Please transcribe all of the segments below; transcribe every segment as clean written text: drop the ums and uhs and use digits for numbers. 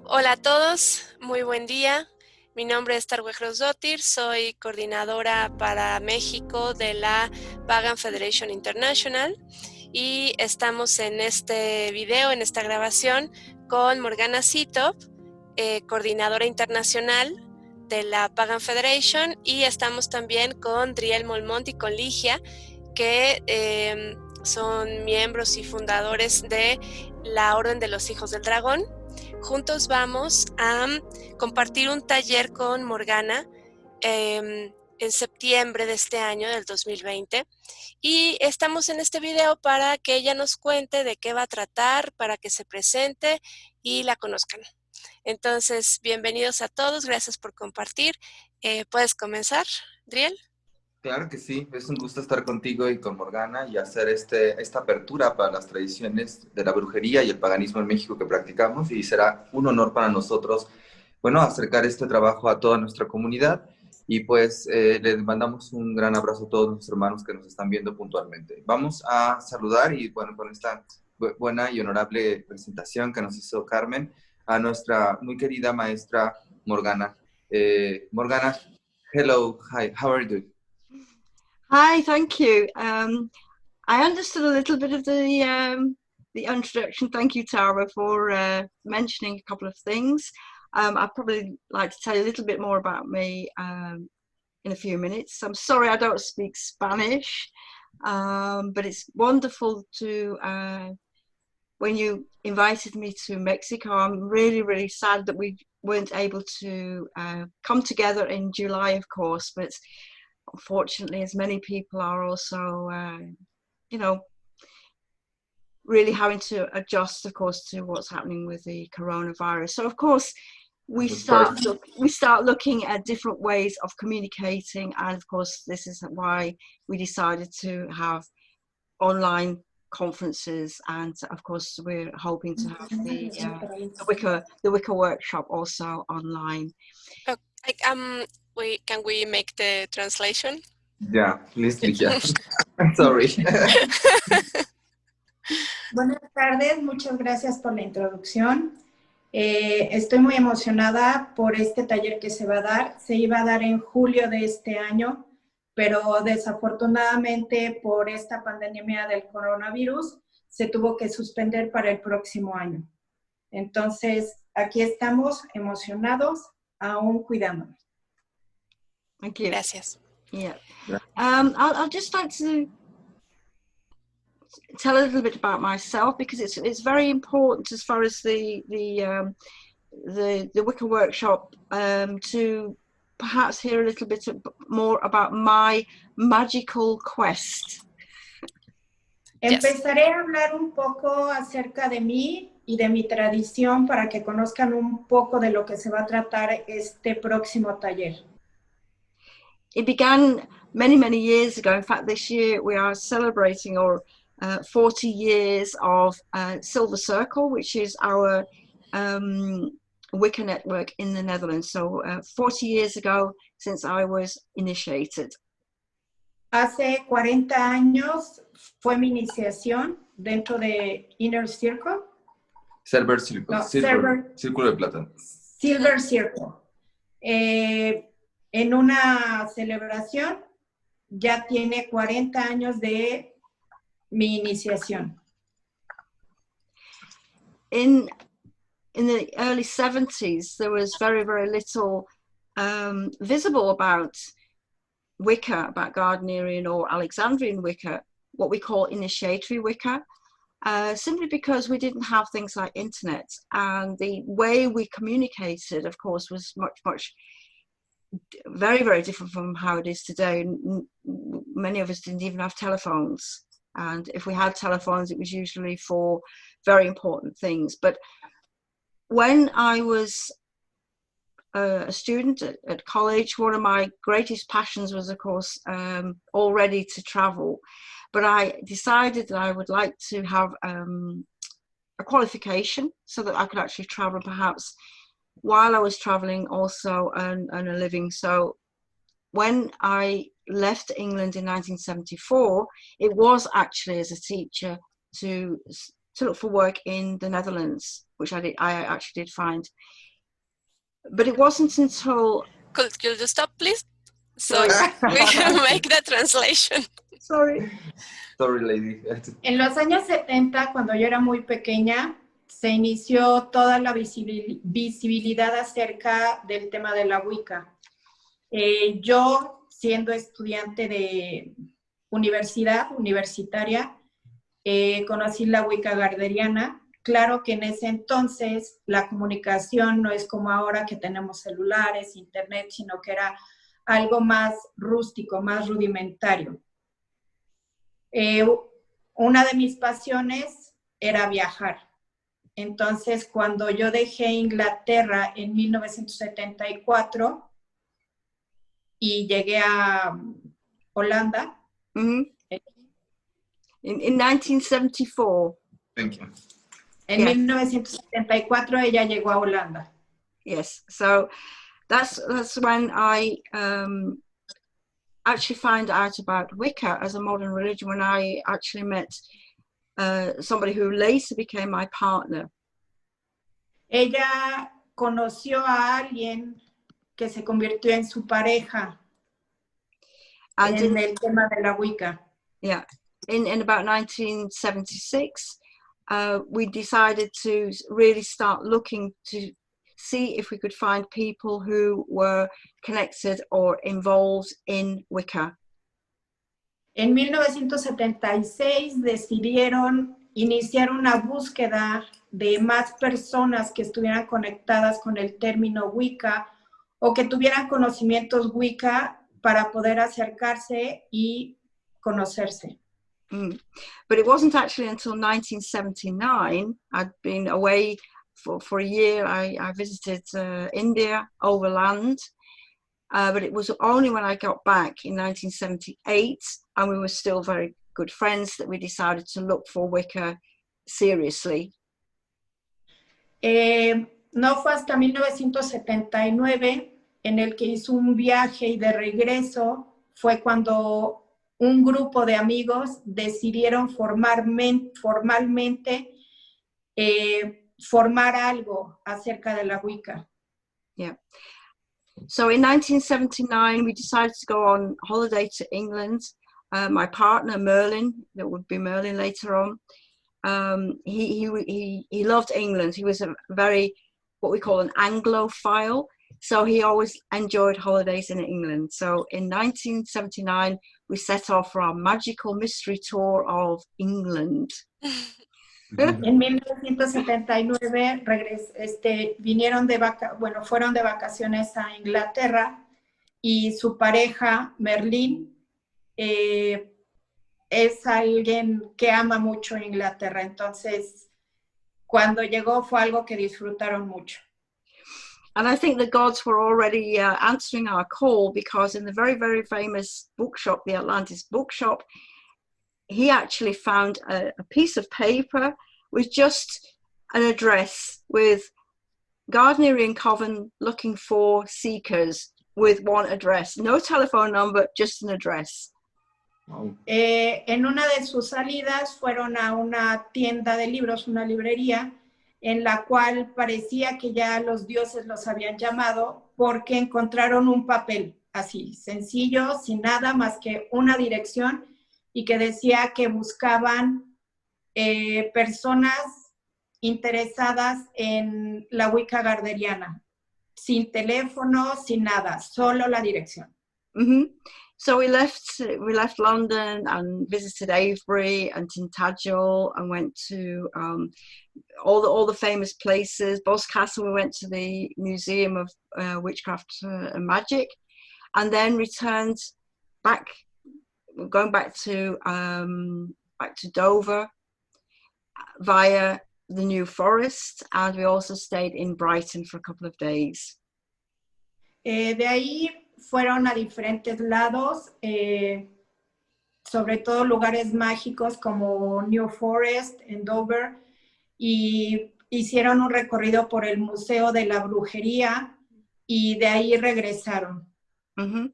Hola a todos, muy buen día. Mi nombre es Tarwe Hrosdottir, soy coordinadora para México de la Pagan Federation International y estamos en este video, en esta grabación, con Morgana Sythove, coordinadora internacional de la Pagan Federation, y estamos también con Driel Molmont y con Ligia, que son miembros y fundadores de la Orden de los Hijos del Dragón. Juntos vamos a compartir un taller con Morgana en septiembre de este año, del 2020, y estamos en este video para que ella nos cuente de qué va a tratar, para que se presente y la conozcan. Entonces, bienvenidos a todos, gracias por compartir. ¿Puedes comenzar, Driel? Claro que sí, es un gusto estar contigo y con Morgana y hacer esta apertura para las tradiciones de la brujería y el paganismo en México que practicamos, y será un honor para nosotros, bueno, acercar este trabajo a toda nuestra comunidad, y pues les mandamos un gran abrazo a todos nuestros hermanos que nos están viendo puntualmente. Vamos a saludar y bueno, con esta buena y honorable presentación que nos hizo Carmen, a nuestra muy querida maestra Morgana. Morgana, hello, hi, how are you doing? Hi, thank you. I understood a little bit of the introduction. Thank you, Tara, for mentioning a couple of things. I'd probably like to tell you a little bit more about me in a few minutes. I'm sorry I don't speak Spanish, but it's wonderful to, when you invited me to Mexico, I'm really, really sad that we weren't able to come together in July, of course, but unfortunately, as many people are also, you know, really having to adjust, of course, to what's happening with the coronavirus. So, of course, we start looking at different ways of communicating, and of course, this is why we decided to have online conferences, and of course, we're hoping to have the Wicca workshop also online. Can we make the translation? Yeah, please, Ligia. Sorry. Buenas tardes, muchas gracias por la introducción. Estoy muy emocionada por este taller que se va a dar. Se iba a dar en julio de este año, pero desafortunadamente por esta pandemia del coronavirus se tuvo que suspender para el próximo año. Entonces, aquí estamos emocionados, aún cuidándonos. Thank you. Gracias. Yeah. I'll just like to tell a little bit about myself, because it's very important as far as the Wicca workshop, to perhaps hear a little bit more about my magical quest. Empezaré a hablar un poco acerca de mí y de mi tradición para que conozcan un poco de lo que se va a tratar este próximo taller. It began many, many years ago. In fact, this year we are celebrating 40 years of Silver Circle, which is our Wicca network in the Netherlands. So 40 years ago since I was initiated. Hace 40 años fue mi iniciación dentro de Inner Circle. Silver Circle. No, Círculo de plata. Silver Circle. En una celebración ya tiene 40 años de mi iniciación. In the early 70s, there was very, very little visible about Wicca, about Gardnerian or Alexandrian Wicca, what we call initiatory Wicca, simply because we didn't have things like internet, and the way we communicated, of course, was much very, very different from how it is today. Many of us didn't even have telephones, and if we had telephones, it was usually for very important things. But when I was a student at college, one of my greatest passions was, of course, already to travel. But I decided that I would like to have a qualification so that I could actually travel, perhaps while I was traveling also earn a living. So when I left England in 1974, it was actually as a teacher to to look for work in the Netherlands, which I actually did find. But it wasn't until... Could you stop, please? So Sorry. we can make the translation. Sorry. Sorry, lady. En los años 70, cuando yo era muy pequeña, se inició toda la visibilidad acerca del tema de la wicca. Yo, siendo estudiante de universitaria, conocí la wicca garderiana. Claro que en ese entonces la comunicación no es como ahora que tenemos celulares, internet, sino que era algo más rústico, más rudimentario. Una de mis pasiones era viajar. Entonces, cuando yo dejé Inglaterra en 1974 y llegué a Holanda. Mm-hmm. In 1974. Thank you. En 1974 ella llegó a Holanda. Yes, so that's when I actually found out about Wicca as a modern religion, when I actually met somebody who later became my partner. Ella conoció a alguien que se convirtió en su pareja en el tema de la Wicca. Yeah, in about 1976, we decided to really start looking to see if we could find people who were connected or involved in Wicca. En 1976 decidieron iniciar una búsqueda de más personas que estuvieran conectadas con el término Wicca o que tuvieran conocimientos Wicca para poder acercarse y conocerse. But it wasn't actually until 1979, I'd been away for a year. I visited India overland, but it was only when I got back in 1978, and we were still very good friends, that we decided to look for Wicca seriously. No fue hasta 1979 en el que hizo un viaje y de regreso fue cuando un grupo de amigos decidieron formalmente formar algo acerca de la Wicca. Yeah. So in 1979, we decided to go on holiday to England. My partner, Merlin, that would be Merlin later on, he loved England. He was a very, what we call an Anglophile. So he always enjoyed holidays in England. So in 1979, we set off for our magical mystery tour of England. En 1979 fueron de vacaciones a Inglaterra y su pareja, Merlin, es alguien que ama mucho Inglaterra. Entonces, cuando llegó fue algo que disfrutaron mucho. And I think the gods were already answering our call, because in the very, very famous bookshop, the Atlantis bookshop, he actually found a piece of paper with just an address with Gardnerian Coven looking for seekers, with one address, no telephone number, just an address. Wow. En una de sus salidas fueron a una tienda de libros, una librería, en la cual parecía que ya los dioses los habían llamado porque encontraron un papel así, sencillo, sin nada más que una dirección, y que decía que buscaban personas interesadas en la Wicca garderiana, sin teléfono, sin nada, solo la dirección. Mm-hmm. So we left London and visited Avebury and Tintagel and went to all the famous places. Boscastle, we went to the Museum of Witchcraft and Magic, and then returned back, going back to Dover via the New Forest, and we also stayed in Brighton for a couple of days. De ahí fueron a diferentes lados, sobre todo lugares mágicos como New Forest en Dover, y hicieron un recorrido por el Museo de la Brujería y de ahí regresaron. Mm-hmm.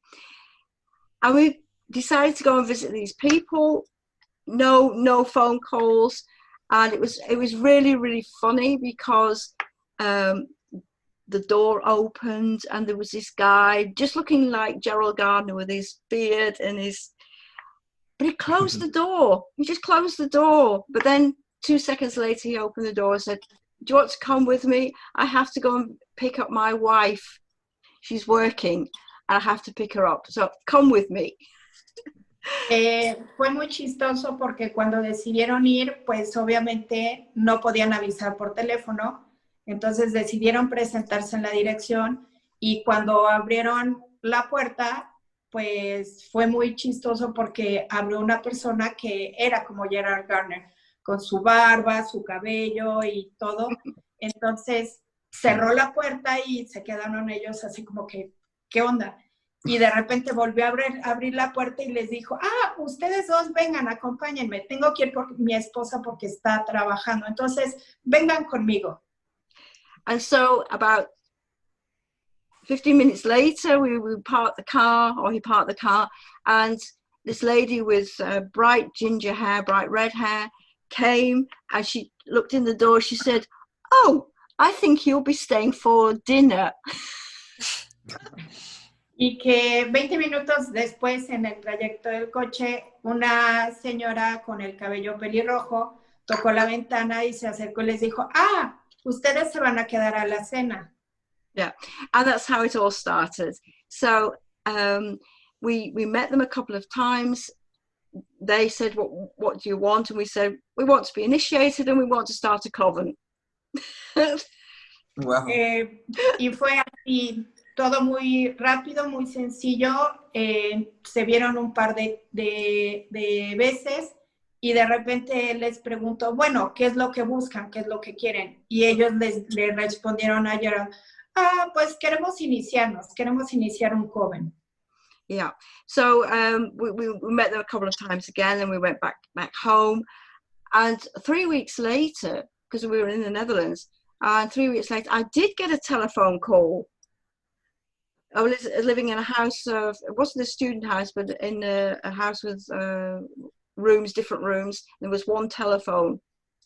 And we decided to go and visit these people. No phone calls. and it was really, really funny because the door opened and there was this guy just looking like Gerald Gardner with his beard and but he closed the door. He just closed the door. But then 2 seconds later, he opened the door and said, "Do you want to come with me? I have to go and pick up my wife. She's working and I have to pick her up. So come with me." Fue muy chistoso porque cuando decidieron ir, pues obviamente no podían avisar por teléfono, entonces decidieron presentarse en la dirección y cuando abrieron la puerta, pues fue muy chistoso porque abrió una persona que era como Gerald Garner, con su barba, su cabello y todo, entonces cerró la puerta y se quedaron ellos así como que, ¿qué onda? Y de repente volvió a abrir la puerta y les dijo, ustedes dos vengan, acompáñenme, tengo que ir por mi esposa porque está trabajando, entonces vengan conmigo. And so about 15 minutes later, we parked the car, or he parked the car, and this lady with bright ginger hair, bright red hair, came and she looked in the door. She said, "Oh, I think you'll be staying for dinner." Y que 20 minutos después, en el trayecto del coche, una señora con el cabello pelirrojo tocó la ventana y se acercó y les dijo, ustedes se van a quedar a la cena. Yeah, and that's how it all started. So we met them a couple of times. They said, what do you want? And we said, we want to be initiated and we want to start a coven. Wow. Y fue así, todo muy rápido, muy sencillo. Se vieron un par de veces y de repente les preguntó, bueno, ¿qué es lo que buscan? ¿Qué es lo que quieren? Y ellos le respondieron a Gerald, pues queremos iniciar un coven. Yeah, so we met them a couple of times again and we went back home. And 3 weeks later, because we were in the Netherlands, and 3 weeks later, I did get a telephone call. I was living in a house of, it wasn't a student house, but in a house with rooms, different rooms. There was one telephone,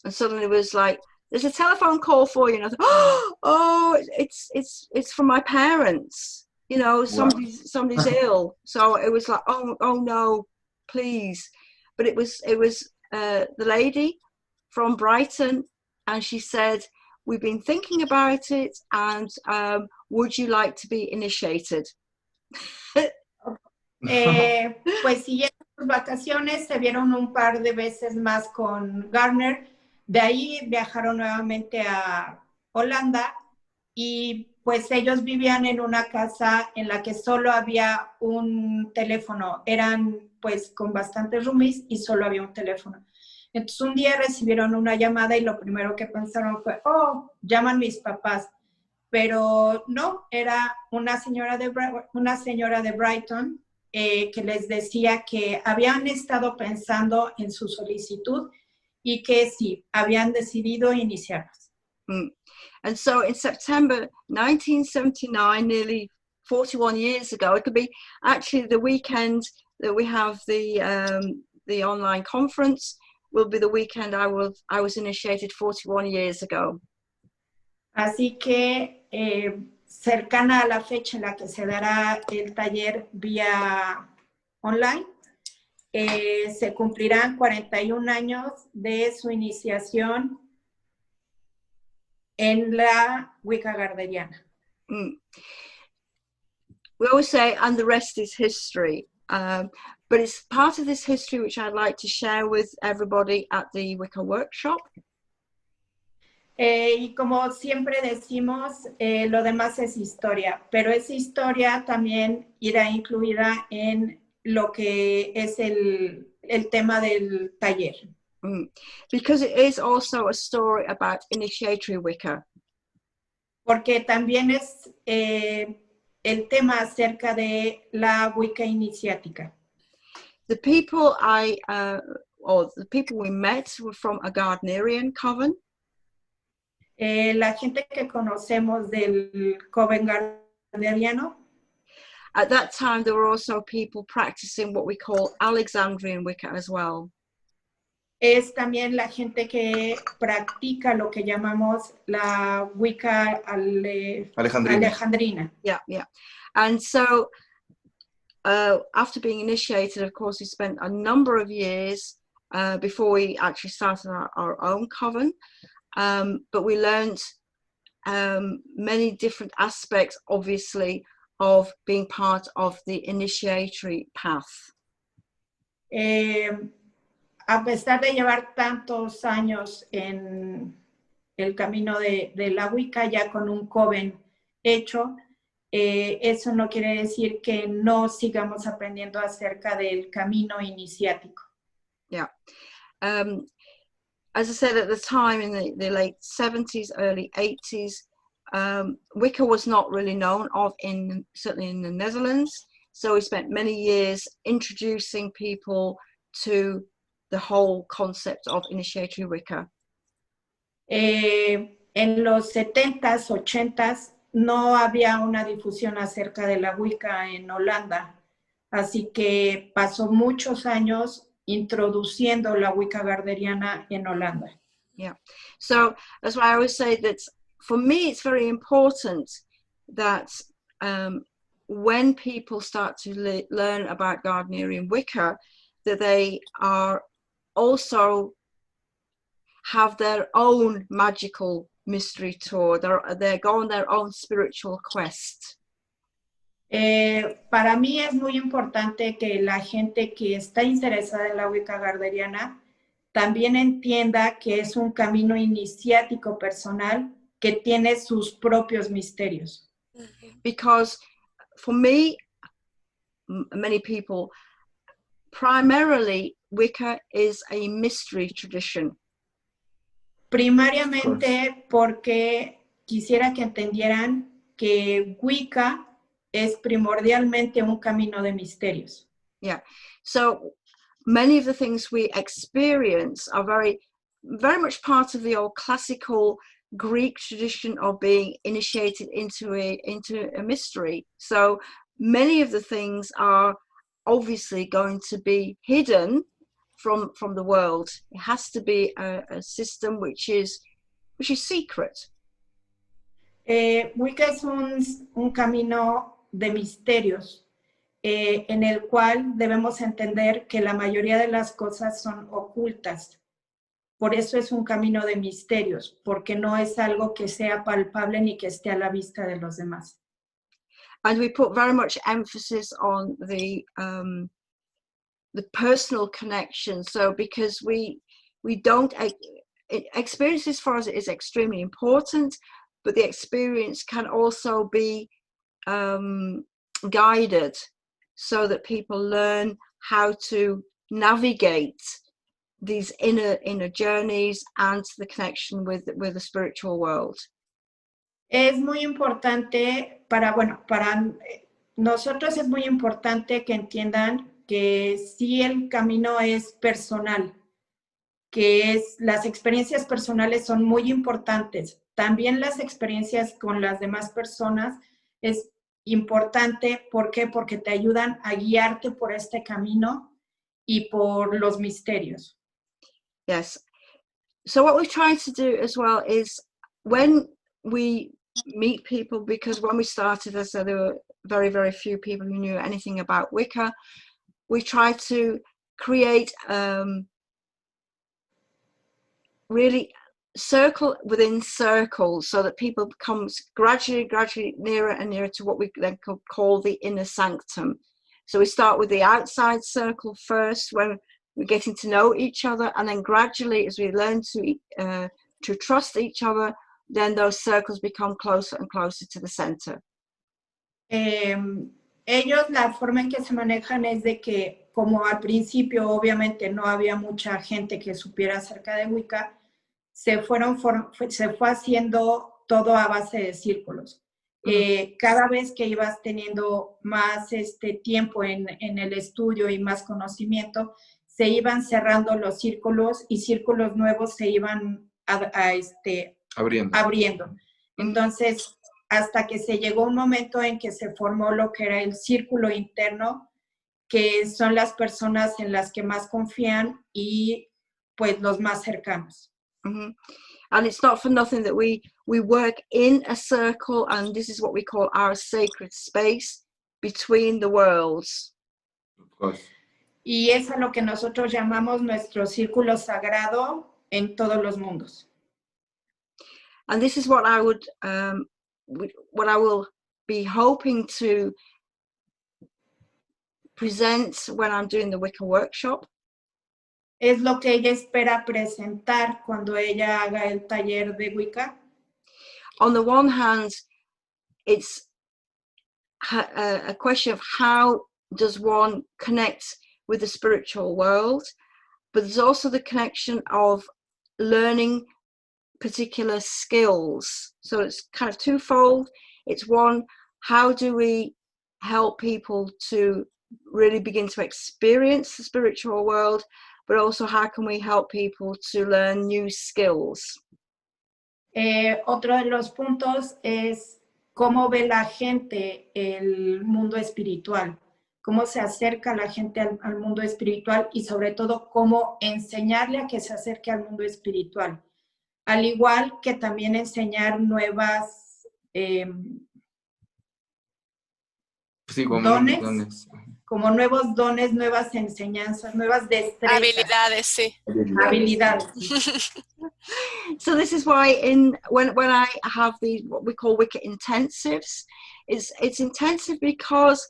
and suddenly it was like, "There's a telephone call for you." And I thought, "Oh, it's from my parents. You know, somebody's ill." So it was like, oh no, please. But it was the lady from Brighton, and she said, "We've been thinking about it, and would you like to be initiated?" Pues siguieron sus vacaciones, se vieron un par de veces más con Garner, de ahí viajaron nuevamente a Holanda y pues ellos vivían en una casa en la que solo había un teléfono, eran pues con bastantes roomies y solo había un teléfono. Entonces un día recibieron una llamada y lo primero que pensaron fue, llaman mis papás. Pero no, era una señora de Brighton que les decía que habían estado pensando en su solicitud y que sí, habían decidido iniciarlas. And so in September 1979, nearly 41 years ago, it could be actually the weekend that we have the online conference will be the weekend I was initiated 41 years ago. Así que cercana a la fecha en la que se dará el taller vía online, se cumplirán 41 años de su iniciación en la wicca gardneriana. We always say, and the rest is history. But it's part of this history which I'd like to share with everybody at the Wicca workshop. Y como siempre decimos, lo demás es historia, pero esa historia también irá incluida en lo que es el tema del taller. Because it is also a story about initiatory Wicca. Porque también es el tema acerca de la Wicca iniciática. The people the people we met were from a Gardnerian coven. La gente que conocemos del coven gardneriano. At that time, there were also people practicing what we call Alexandrian Wicca as well. es también la gente que practica lo que llamamos la wicca alejandrina. Yeah, yeah. And so after being initiated, of course, we spent a number of years before we actually started our own coven. But we learned many different aspects, obviously, of being part of the initiatory path. A pesar de llevar tantos años en el camino de la Wicca, ya con un coven hecho, eso no quiere decir que no sigamos aprendiendo acerca del camino iniciático. Yeah. As I said, at the time in the late 70s, early 80s, Wicca was not really known of, certainly in the Netherlands. So we spent many years introducing people to the whole concept of initiatory Wicca. En los 70s, 80s, no había una difusión acerca de la Wicca en Holanda. Así que pasó muchos años introduciendo la Wicca gardneriana en Holanda. Yeah. So that's why I always say that for me, it's very important that when people start to learn about Gardnerian Wicca, that they are also have their own magical mystery tour. They go on their own spiritual quest. Para mí es muy importante que la gente que está interesada en la Wicca gardneriana también entienda que es un camino iniciático personal que tiene sus propios misterios. Because for me, many people, primarily Wicca is a mystery tradition. Primariamente porque quisiera que entendieran que Wicca es primordialmente un camino de misterios. Yeah. So many of the things we experience are very, very much part of the old classical Greek tradition of being initiated into a mystery. So many of the things are obviously going to be hidden from the world. It has to be a system which is secret. Wicca es un camino de misterios en el cual debemos entender que la mayoría de las cosas son ocultas. Por eso es un camino de misterios, porque no es algo que sea palpable ni que esté a la vista de los demás. And we put very much emphasis on the personal connection. So because we don't, experiences for us is extremely important, but the experience can also be guided so that people learn how to navigate these inner journeys and the connection with the spiritual world. Es muy importante para nosotros es muy importante que entiendan que sí el camino es personal, que las experiencias personales son muy importantes. También las experiencias con las demás personas es importante. ¿Por qué? Porque te ayudan a guiarte por este camino y por los misterios. Yes. So what we're trying to do as well is when we meet people, because when we started, as I said, there were very, very few people who knew anything about Wicca. We try to create really circle within circles so that people become gradually nearer and nearer to what we then call the inner sanctum. So we start with the outside circle first when we're getting to know each other, and then gradually as we learn to trust each other, then those circles become closer and closer to the center. Ellos, la forma en que se manejan es de que, como al principio obviamente no había mucha gente que supiera acerca de Wicca, se fue haciendo todo a base de círculos. Cada vez que ibas teniendo más tiempo en el estudio y más conocimiento, se iban cerrando los círculos y círculos nuevos se iban abriendo. Entonces, hasta que se llegó un momento en que se formó lo que era el círculo interno, que son las personas en las que más confían y pues los más cercanos. Mm-hmm. And it's not for nothing that we work in a circle, and this is what we call our sacred space between the worlds. Of course. Y es a lo que nosotros llamamos nuestro círculo sagrado en todos los mundos. And this is what I would, what I will be hoping to present when I'm doing the Wicca workshop. Es lo que ella espera presentar cuando ella haga el taller de Wicca. On the one hand, it's a question of how does one connect with the spiritual world, but there's also the connection of learning particular skills. So it's kind of twofold. It's one, how do we help people to really begin to experience the spiritual world, but also how can we help people to learn new skills? Otro de los puntos es cómo ve la gente el mundo espiritual, cómo se acerca la gente al mundo espiritual y sobre todo cómo enseñarle a que se acerque al mundo espiritual. Al igual que también enseñar nuevas Sí, como dones, como nuevos dones, nuevas enseñanzas, nuevas destrezas. Habilidades, sí. Habilidades. So this is why when I have these what we call Wicca intensives, it's intensive because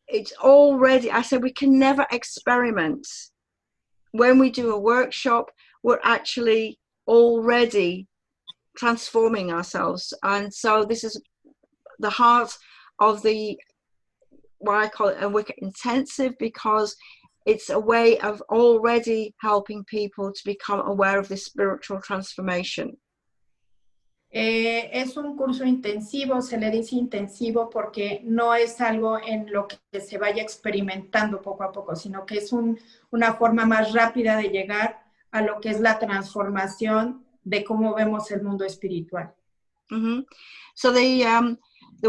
it's already, I said we can never experiment. When we do a workshop, we're actually already transforming ourselves. And so this is the heart of the, what I call it a Wicca intensive, because it's a way of already helping people to become aware of this spiritual transformation. Es un curso intensivo, se le dice intensivo porque no es algo en lo que se vaya experimentando poco a poco, sino que es una forma más rápida de llegar a lo que es la transformación de cómo vemos el mundo espiritual. Mm-hmm. So the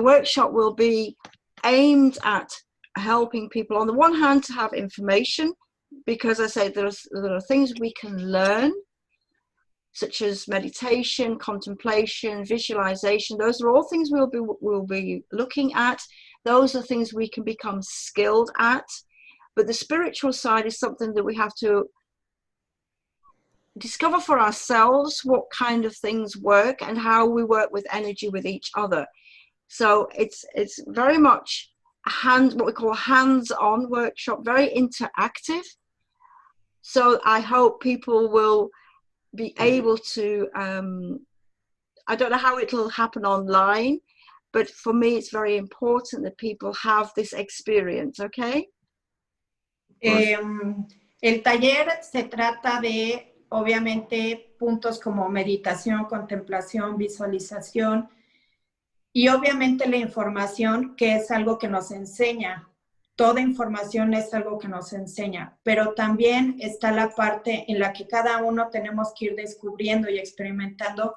workshop will be aimed at helping people on the one hand to have information, because I say there are things we can learn, such as meditation, contemplation, visualization. Those are all things we'll be looking at. Those are things we can become skilled at. But the spiritual side is something that we have to discover for ourselves, what kind of things work and how we work with energy with each other. So it's very much what we call hands-on workshop, very interactive. So I hope people will be able to, I don't know how it'll happen online, but for me it's very important that people have this experience, okay? El taller se trata de, obviamente, puntos como meditación, contemplación, visualización y obviamente la información, que es algo que nos enseña. Toda información es algo que nos enseña, pero también está la parte en la que cada uno tenemos que ir descubriendo y experimentando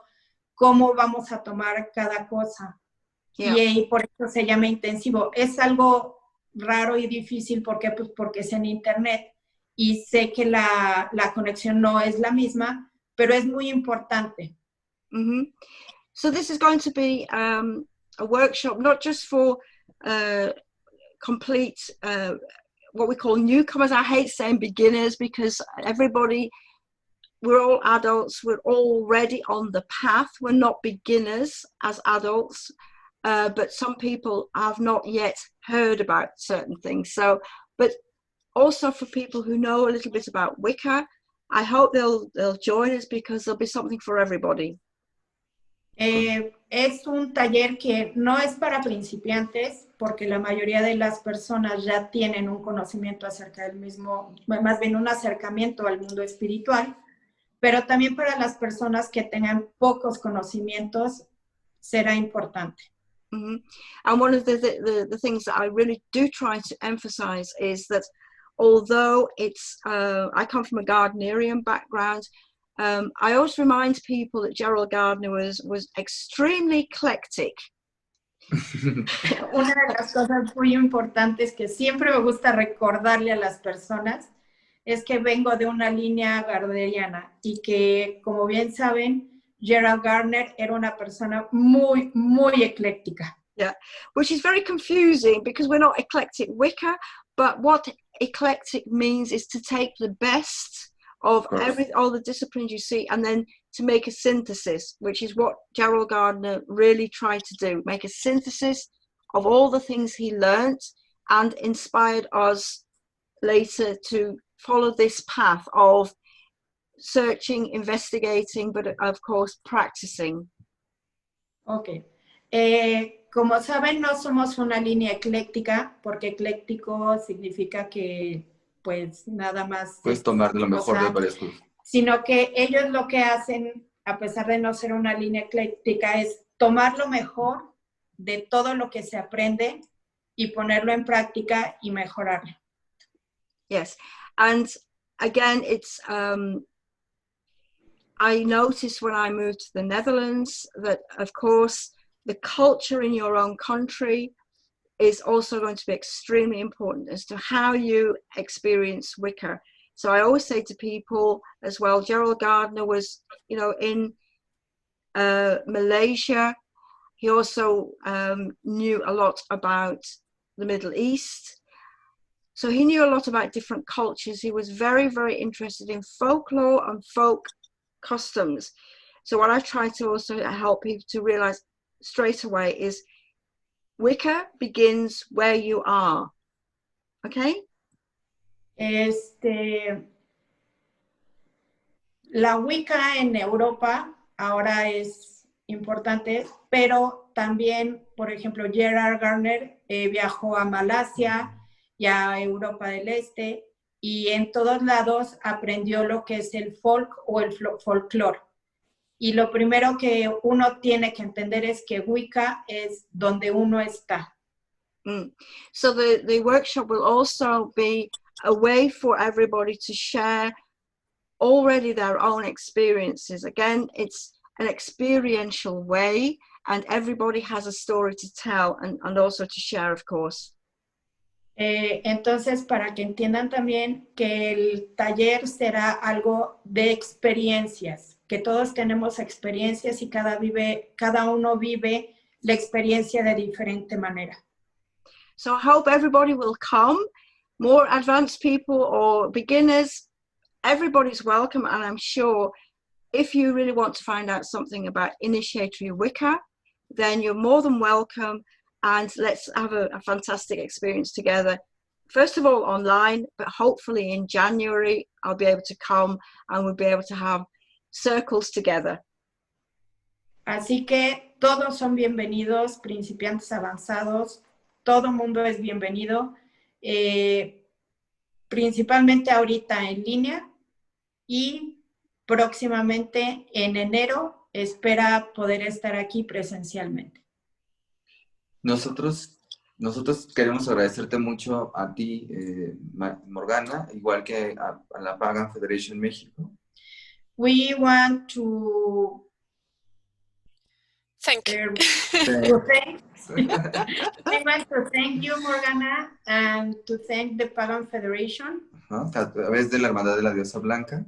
cómo vamos a tomar cada cosa. Yeah. Y por eso se llama intensivo. Es algo raro y difícil, ¿por qué? Pues porque es en internet y sé que la conexión no es la misma, pero es muy importante. Mm-hmm. So this is going to be a workshop not just for complete what we call newcomers. I hate saying beginners because we're all adults, we're already on the path. We're not beginners as adults, but some people have not yet heard about certain things. So, but also for people who know a little bit about Wicca, I hope they'll join us because there'll be something for everybody. Es un taller que no es para principiantes, porque la mayoría de las personas ya tienen un conocimiento acerca del mismo, más bien un acercamiento al mundo espiritual, pero también para las personas que tengan pocos conocimientos será importante. Mm-hmm. And one of the things that I really do try to emphasize is that although it's, I come from a Gardnerian background, I always remind people that Gerald Gardner was extremely eclectic. Una de las cosas muy importantes que siempre me gusta recordarle a las personas es que vengo de una línea gardneriana y que, como bien saben, Gerald Gardner era una persona muy, muy ecléctica. Yeah, which is very confusing because we're not eclectic Wicca, but what eclectic means is to take the best of all the disciplines you see and then to make a synthesis, which is what Gerald Gardner really tried to do, make a synthesis of all the things he learned and inspired us later to follow this path of searching, investigating, but of course practicing. Ok. Como saben, no somos una línea ecléctica, porque ecléctico significa que pues nada más... Puedes tomar de lo mejor de varias cosas. Sino que ellos lo que hacen, a pesar de no ser una línea ecléctica, es tomar lo mejor de todo lo que se aprende y ponerlo en práctica y mejorarlo. Yes, and again, it's I noticed when I moved to the Netherlands that, of course, the culture in your own country is also going to be extremely important as to how you experience Wicca. So I always say to people as well, Gerald Gardner was, you know, in Malaysia. He also knew a lot about the Middle East. So he knew a lot about different cultures. He was very, very interested in folklore and folk customs. So what I try to also help people to realize straight away is Wicca begins where you are. Okay? La Wicca en Europa ahora es importante, pero también, por ejemplo, Gerald Gardner viajó a Malasia y a Europa del Este y en todos lados aprendió lo que es el folk o el folclore. Y lo primero que uno tiene que entender es que Wicca es donde uno está. So the workshop will also be a way for everybody to share already their own experiences. Again, it's an experiential way and everybody has a story to tell and also to share, of course. Entonces, para que entiendan también que el taller será algo de experiencias, que todos tenemos experiencias y cada uno vive la experiencia de diferente manera. So I hope everybody will come, more advanced people or beginners, everybody's welcome, and I'm sure if you really want to find out something about initiatory Wicca, then you're more than welcome. And let's have a fantastic experience together. First of all, online, but hopefully in January, I'll be able to come and we'll be able to have circles together. Así que todos son bienvenidos, principiantes avanzados, todo mundo es bienvenido, principalmente ahorita en línea y próximamente en enero espera poder estar aquí presencialmente. Nosotros queremos agradecerte mucho a ti, Morgana, igual que a la Pagan Federation México. We want to Thank you. We want to thank you, Morgana, and to thank the Pagan Federation. A través de la Hermandad de la Diosa Blanca.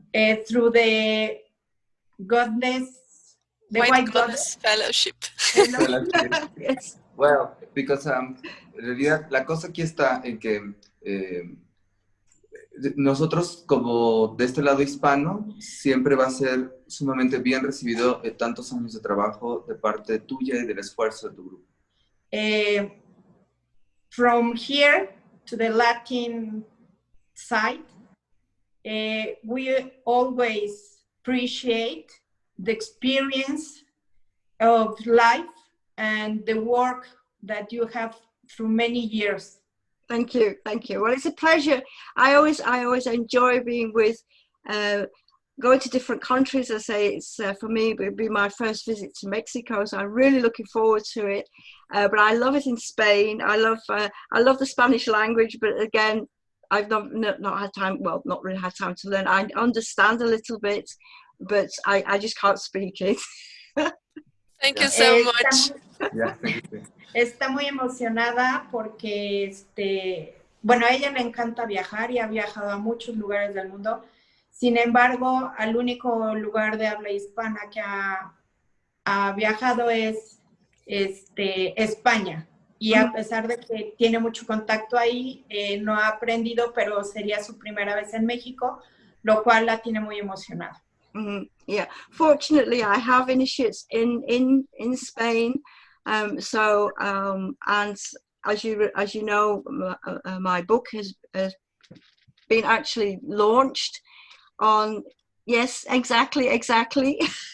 Through the White Goddess Fellowship. Yes. Well, because en realidad la cosa aquí está en que nosotros como de este lado hispano siempre va a ser sumamente bien recibido tantos años de trabajo de parte tuya y del esfuerzo de tu grupo. From here to the Latin side, we always appreciate the experience of life and the work that you have through many years. Thank you. Well, it's a pleasure. I always enjoy being with, going to different countries. I say it's for me, it would be my first visit to Mexico, so I'm really looking forward to it. But I love it in Spain. I love the Spanish language, but again, I've not had time. Well, not really had time to learn. I understand a little bit, but I just can't speak it. Thank you so much. Yeah, thank you. Está muy emocionada porque bueno, a ella le encanta viajar y ha viajado a muchos lugares del mundo. Sin embargo, al único lugar de habla hispana que ha viajado es España. Y a pesar de que tiene mucho contacto ahí, no ha aprendido, pero sería su primera vez en México, lo cual la tiene muy emocionada. Yeah, fortunately, I have initiates in Spain, and as you know, my book has been actually launched on. Yes, exactly.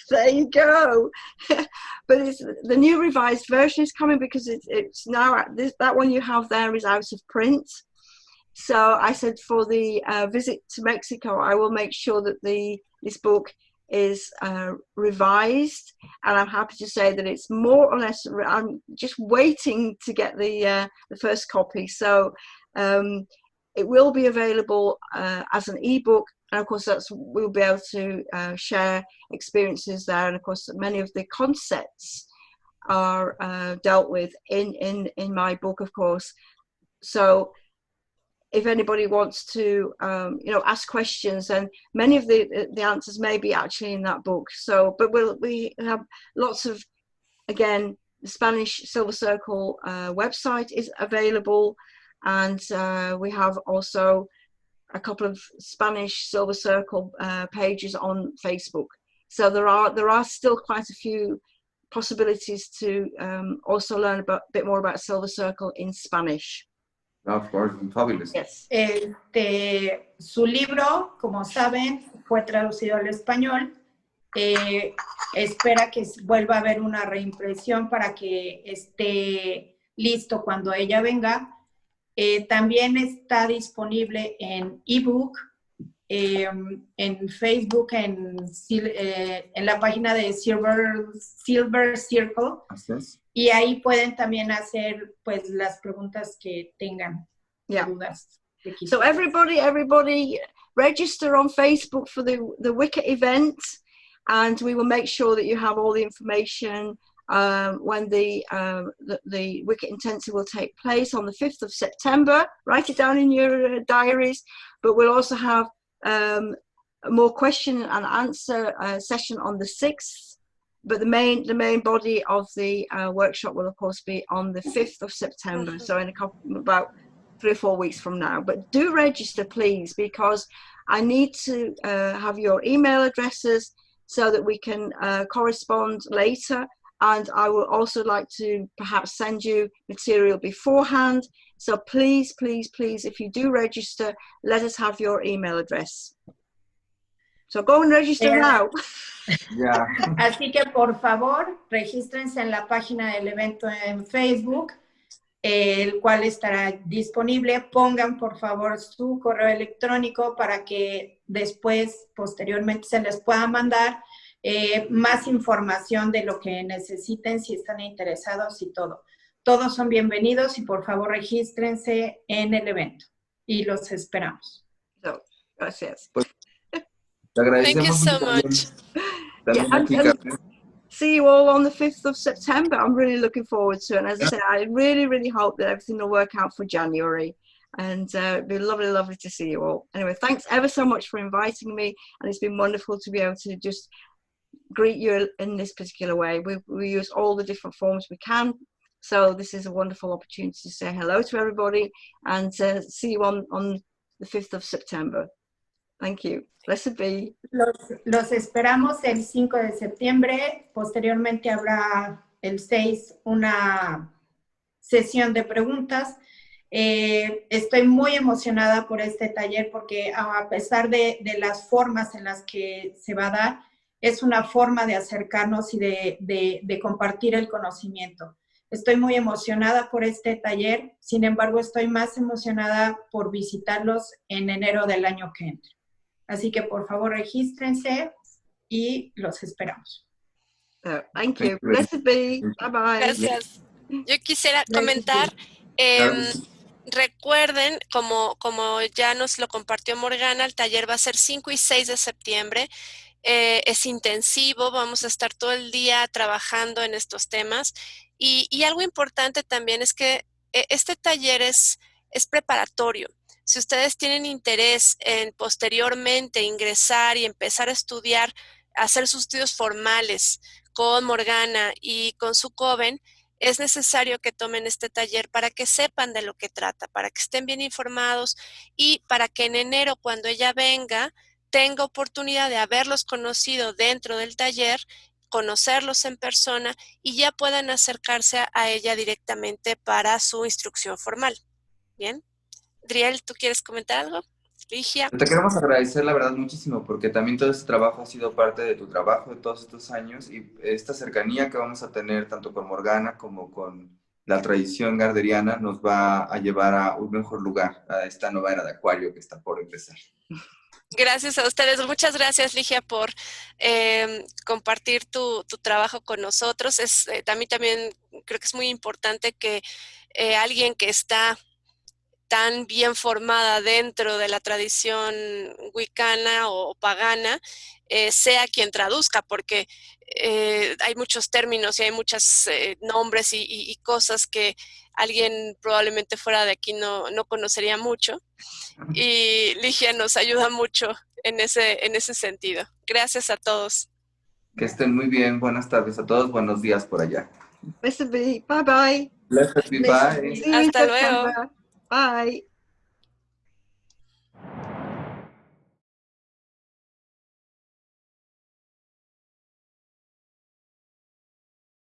There you go. But it's the new revised version is coming because it's now that one you have there is out of print. So I said for the visit to Mexico, I will make sure that this book is revised, and I'm happy to say that it's more or less. I'm just waiting to get the first copy. So it will be available as an ebook, and of course we'll be able to share experiences there. And of course, many of the concepts are dealt with in my book, of course. So if anybody wants to ask questions, and many of the answers may be actually in that book. So but we have lots of, again, the Spanish Silver Circle website is available, and we have also a couple of Spanish Silver Circle pages on Facebook. So there are still quite a few possibilities to also learn a bit more about Silver Circle in Spanish. Of course, fabulous. Yes. Su libro, como saben, fue traducido al español. Espera que vuelva a haber una reimpresión para que esté listo cuando ella venga. También está disponible en ebook, en Facebook, en la página de Silver Circle. Así es. Y ahí pueden también hacer pues las preguntas que tengan, dudas. So everybody register on Facebook for the Wicca event, and we will make sure that you have all the information when the Wicca Intensive will take place on the 5th of September. Write it down in your diaries. But we'll also have a more question and answer session on the 6th. But the main body of the workshop will of course be on the 5th of September. So in about 3 or 4 weeks from now. But do register, please, because I need to have your email addresses so that we can correspond later. And I will also like to perhaps send you material beforehand. So please, if you do register, let us have your email address. So go and register now. Yeah. Así que por favor, regístrense en la página del evento en Facebook, el cual estará disponible. Pongan por favor su correo electrónico para que después, posteriormente, se les pueda mandar más información de lo que necesiten, si están interesados y todo. Todos son bienvenidos y por favor regístrense en el evento y los esperamos. So, gracias. Te agradecemos. Thank you so también, much. También aquí, and see you all on the 5th of September. I'm really looking forward to it. And as I said, I really hope that everything will work out for January. And it'd be lovely to see you all. Anyway, thanks ever so much for inviting me. And it's been wonderful to be able to just greet you in this particular way. We use all the different forms we can. So this is a wonderful opportunity to say hello to everybody and see you on the 5th of September. Thank you. Blessed be. Los esperamos el 5 de septiembre. Posteriormente habrá el 6 una sesión de preguntas. Estoy muy emocionada por este taller porque a pesar de las formas en las que se va a dar, es una forma de acercarnos y de compartir el conocimiento. Estoy muy emocionada por este taller, sin embargo estoy más emocionada por visitarlos en enero del año que entra. Así que por favor regístrense y los esperamos. Thank you. Blessed be. Bye bye. Gracias. Yo quisiera comentar, recuerden, como ya nos lo compartió Morgana, el taller va a ser 5 y 6 de septiembre. Es intensivo, vamos a estar todo el día trabajando en estos temas. Y algo importante también es que este taller es es preparatorio. Si ustedes tienen interés en posteriormente ingresar y empezar a estudiar, hacer sus estudios formales con Morgana y con su coven, es necesario que tomen este taller para que sepan de lo que trata, para que estén bien informados y para que en enero, cuando ella venga, tenga oportunidad de haberlos conocido dentro del taller, conocerlos en persona y ya puedan acercarse a ella directamente para su instrucción formal. Bien. Driel, ¿tú quieres comentar algo? Ligia. Te queremos agradecer, la verdad, muchísimo, porque también todo este trabajo ha sido parte de tu trabajo de todos estos años y esta cercanía que vamos a tener tanto con Morgana como con la tradición garderiana nos va a llevar a un mejor lugar, a esta nueva era de Acuario que está por empezar. Gracias a ustedes. Muchas gracias, Ligia, por compartir tu trabajo con nosotros. También creo que es muy importante que alguien que está tan bien formada dentro de la tradición wicana o pagana, sea quien traduzca, porque hay muchos términos y hay muchos nombres y cosas que alguien probablemente fuera de aquí no conocería mucho. Y Ligia nos ayuda mucho en ese sentido. Gracias a todos. Que estén muy bien. Buenas tardes a todos. Buenos días por allá. Bye bye. Blessed be. Bye. See you in Hasta luego. September. Bye.